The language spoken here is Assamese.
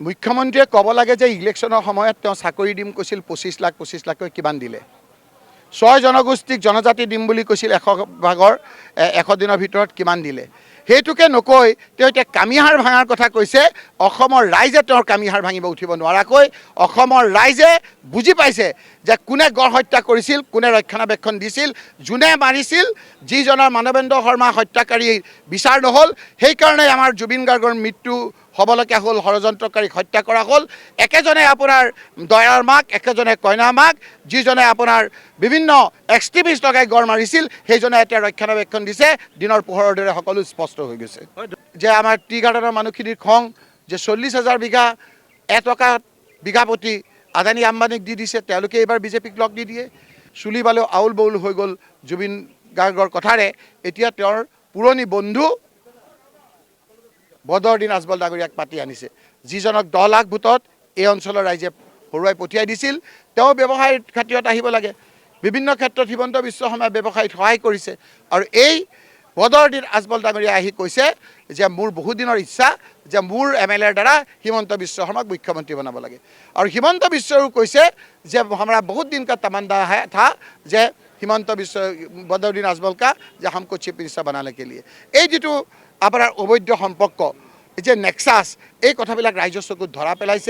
মুখ্যমন্ত্ৰীয়ে ক'ব লাগে যে ইলেকশ্যনৰ সময়ত তেওঁ চাকৰি দিম কৈছিল 25 লাখকৈ কিমান দিলে 6 জনগোষ্ঠীক জনজাতি দিম বুলি কৈছিল 100 দিনৰ ভিতৰত কিমান দিলে সেইটোকে নকৈ তেওঁ এতিয়া কামিহাৰ ভাঙাৰ কথা কৈছে অসমৰ ৰাইজে তেওঁৰ কামিহাৰ ভাঙিব উঠিব নোৱাৰাকৈ অসমৰ ৰাইজে বুজি পাইছে যে কোনে গড় হত্যা কৰিছিল কোনে ৰক্ষণাবেক্ষণ দিছিল যোনে মাৰিছিল যিজনৰ মানৱেন্দ্ৰ শৰ্মা হত্যাকাৰী বিচাৰ নহ'ল সেইকাৰণে আমাৰ জুবিন গাৰ্গৰ মৃত্যু হ'বলগীয়া হ'ল ষড়যন্ত্ৰকাৰীক হত্যা কৰা হ'ল একেজনে আপোনাৰ দয়াৰ মাক একেজনে কইনাৰ মাক যিজনে আপোনাৰ বিভিন্ন এক্সট্ৰিমিষ্ট লগাই গড় মাৰিছিল সেইজনে এতিয়া ৰক্ষণাবেক্ষণ দিছে দিনৰ পোহৰৰ দৰে সকলো স্পষ্ট হৈ গৈছে যে আমাৰ টি গাৰ্ডেনৰ মানুহখিনিৰ খং যে 40,000 বিঘা এটকা বিঘা প্ৰতি আদানী আম্বানীক দি দিছে তেওঁলোকে এইবাৰ বিজেপিক লগ দি দিয়ে চুলি বালেও আউল বউল হৈ গ'ল জুবিন গাৰ্গৰ কথাৰে এতিয়া তেওঁৰ পুৰণি বন্ধু বদৰুদ্দিন আজমল ডাঙৰীয়াক পাতি আনিছে যিজনক 10 লাখ ভোটত এই অঞ্চলৰ ৰাইজে হৰুৱাই পঠিয়াই দিছিল তেওঁ ব্যৱসায়ৰ খাতিৰত আহিব লাগে বিভিন্ন ক্ষেত্ৰত হিমন্ত বিশ্ব শৰ্মাই ব্যৱসায়ত সহায় কৰিছে আৰু এই বদৰুদ্দিন আজমল ডাঙৰীয়া আহি কৈছে যে মোৰ বহু দিনৰ ইচ্ছা যে মোৰ এমএলএৰ দ্বাৰা হিমন্ত বিশ্ব শৰ্মাক মুখ্যমন্ত্ৰী বনাব লাগে আৰু হিমন্ত বিশ্বও কৈছে যে हमरा बहुत दिन का तमन्ना है था যে হিমন্ত বিশ্ব বদৰুদ্দিন আজমল কা যে हमको चीफ मिनिस्टर बनाने के लिए এই যেটো আপোনাৰ অবৈধ সম্পৰ্ক এই যে নেক্সাছ এই কথাবিলাক ৰাইজৰ চকুত ধৰা পেলাইছে